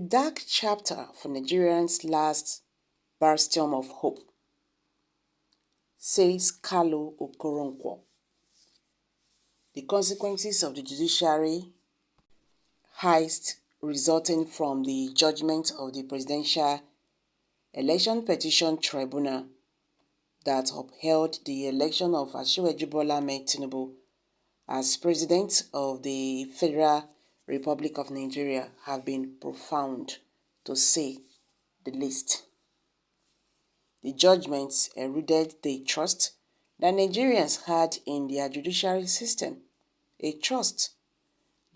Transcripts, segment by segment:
dark chapter for Nigerians' last bastion of hope, says Kalu Okoronkwo. The consequences of the judiciary heist resulting from the judgment of the Presidential Election Petition Tribunal that upheld the election of Asiwaju Bola Ahmed Tinubu as President of the Federal Republic of Nigeria have been profound, to say the least. The judgments eroded the trust that Nigerians had in their judiciary system, a trust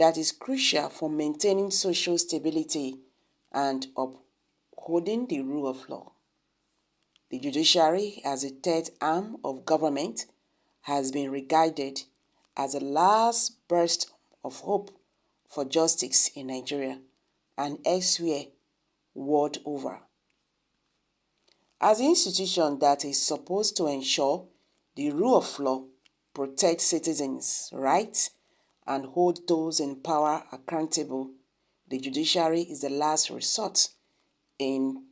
that is crucial for maintaining social stability and upholding the rule of law. The judiciary, as a third arm of government, has been regarded as a last burst of hope for justice in Nigeria and elsewhere world over. As an institution that is supposed to ensure the rule of law, protect citizens' rights, and hold those in power accountable, the judiciary is the last resort in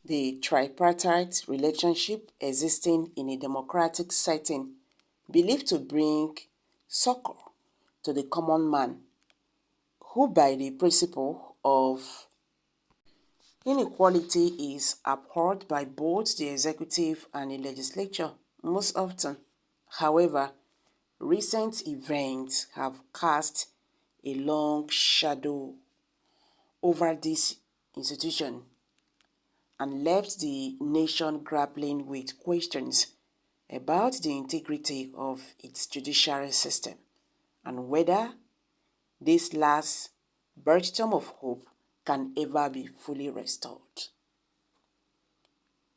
the tripartite relationship existing in a democratic setting, believed to bring succor to the common man, who by the principle of inequality is abhorred by both the executive and the legislature most often. However, recent events have cast a long shadow over this institution and left the nation grappling with questions about the integrity of its judiciary system and whether this last bastion of hope can ever be fully restored.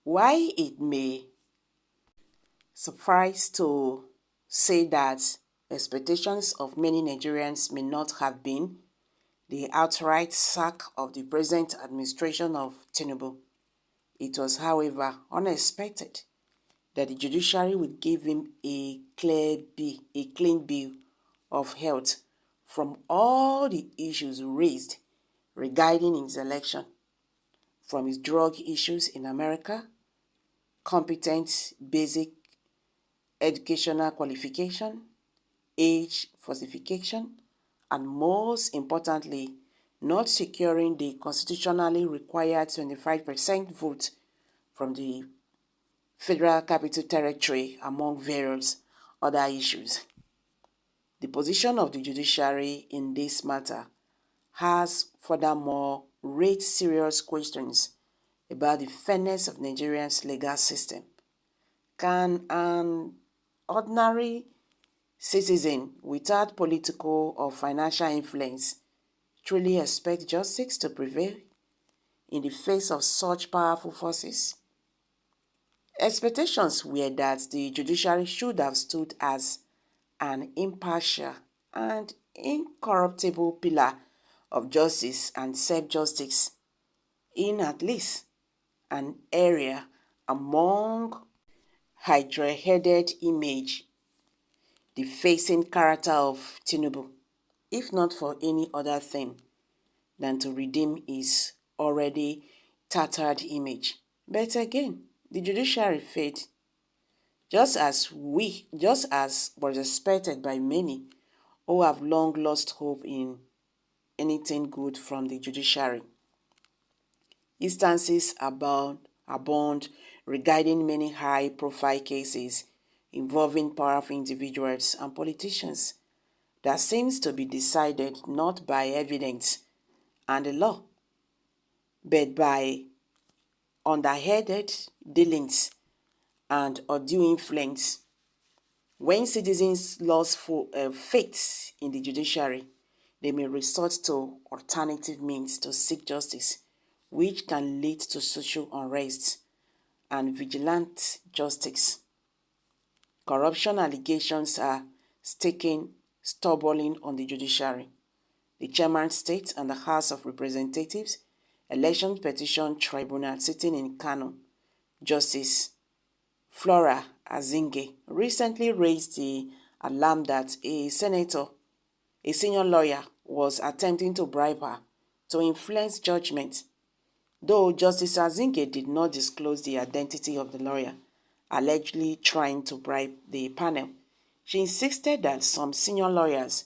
While it may suffice to say that expectations of many Nigerians may not have been the outright sack of the present administration of Tinubu, it was, however, unexpected that the judiciary would give him a clean bill of health from all the issues raised regarding his election, from his drug issues in America, competent basic educational qualification, age falsification, and most importantly, not securing the constitutionally required 25% vote from the Federal Capital Territory, among various other issues. The position of the judiciary in this matter has furthermore raised serious questions about the fairness of Nigeria's legal system. Can an ordinary citizen without political or financial influence truly expect justice to prevail in the face of such powerful forces? Expectations were that the judiciary should have stood as an impartial and incorruptible pillar of justice and self-justice in at least an area among hydra-headed image defacing character of Tinubu, if not for any other thing than to redeem his already tattered image. But again, the judiciary failed, just as was expected by many who have long lost hope in anything good from the judiciary. Instances abound regarding many high-profile cases involving powerful individuals and politicians that seems to be decided not by evidence and the law, but by underhanded dealings and undue influence. When citizens lose faith in the judiciary, they may resort to alternative means to seek justice, which can lead to social unrest and vigilante justice. Corruption allegations are staking stubbornly on the judiciary. The Chairman State and the House of Representatives Election Petition Tribunal sitting in Kano, Justice Flora Azinge, recently raised the alarm that a senior lawyer was attempting to bribe her to influence judgment. Though Justice Azinge did not disclose the identity of the lawyer allegedly trying to bribe the panel, she insisted that some senior lawyers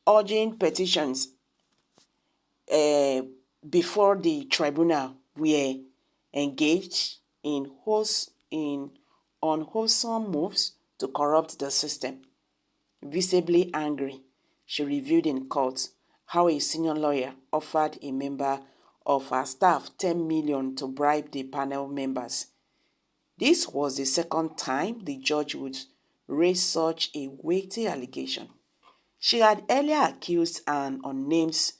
urging petitions before the tribunal were engaged in unwholesome moves to corrupt the system. Visibly angry, she revealed in court how a senior lawyer offered a member of her staff 10 million to bribe the panel members. This was the second time the judge would raise such a weighty allegation. She had earlier accused an unnamed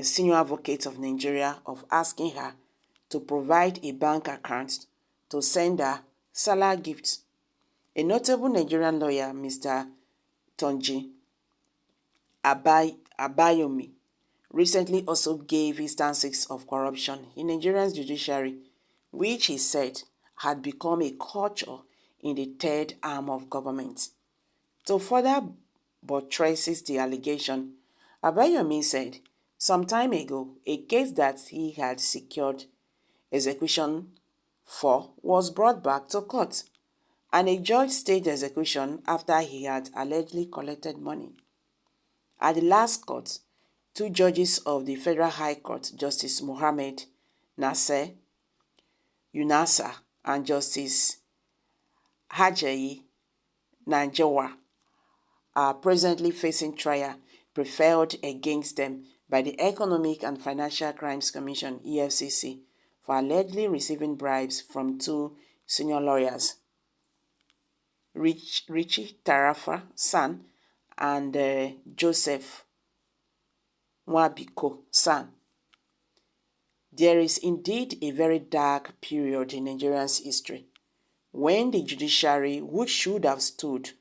senior advocate of Nigeria of asking her to provide a bank account to send her Salah gifts. A notable Nigerian lawyer, Mr. Tonji Abayomi, recently also gave instances of corruption in Nigeria's judiciary, which he said had become a culture in the third arm of government. To further buttresses the allegation, Abayomi said some time ago a case that he had secured execution for was brought back to court, and a judge stayed execution after he had allegedly collected money. At the last court, two judges of the Federal High Court, Justice Mohammed Nasser Yunasa and Justice Hajayi Nanjawa, are presently facing trial preferred against them by the Economic and Financial Crimes Commission (EFCC) for allegedly receiving bribes from two senior lawyers, Richie Tarafa San and Joseph Mwabiko San. There is indeed a very dark period in Nigeria's history when the judiciary, which should have stood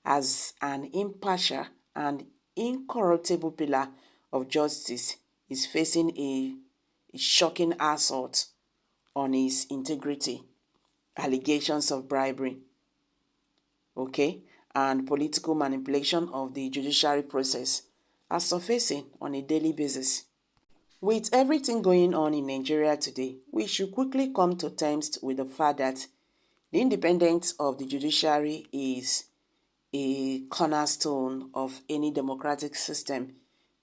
as an impartial and incorruptible pillar of justice, is facing a shocking assault on its integrity, allegations of bribery, and political manipulation of the judiciary process are surfacing on a daily basis. With everything going on in Nigeria today, we should quickly come to terms with the fact that the independence of the judiciary is a cornerstone of any democratic system,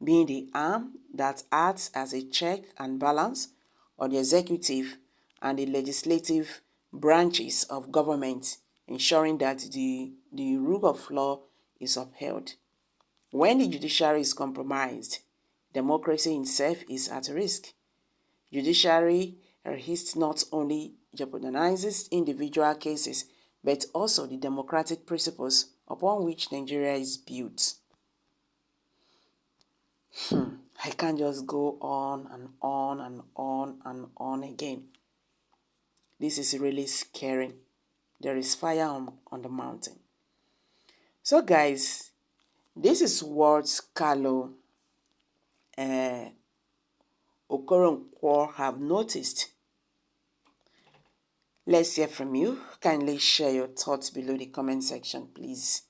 being the arm that acts as a check and balance on the executive and the legislative branches of government, ensuring that the rule of law is upheld. When the judiciary is compromised, democracy itself is at risk. Judiciary arrests not only jeopardizes individual cases, but also the democratic principles upon which Nigeria is built. I can't just go on and on and on and on again. This is really scary. There is fire on the mountain. So guys, this is what Carlo Okoronkwo have noticed. Let's hear from you. Kindly share your thoughts below the comment section, please.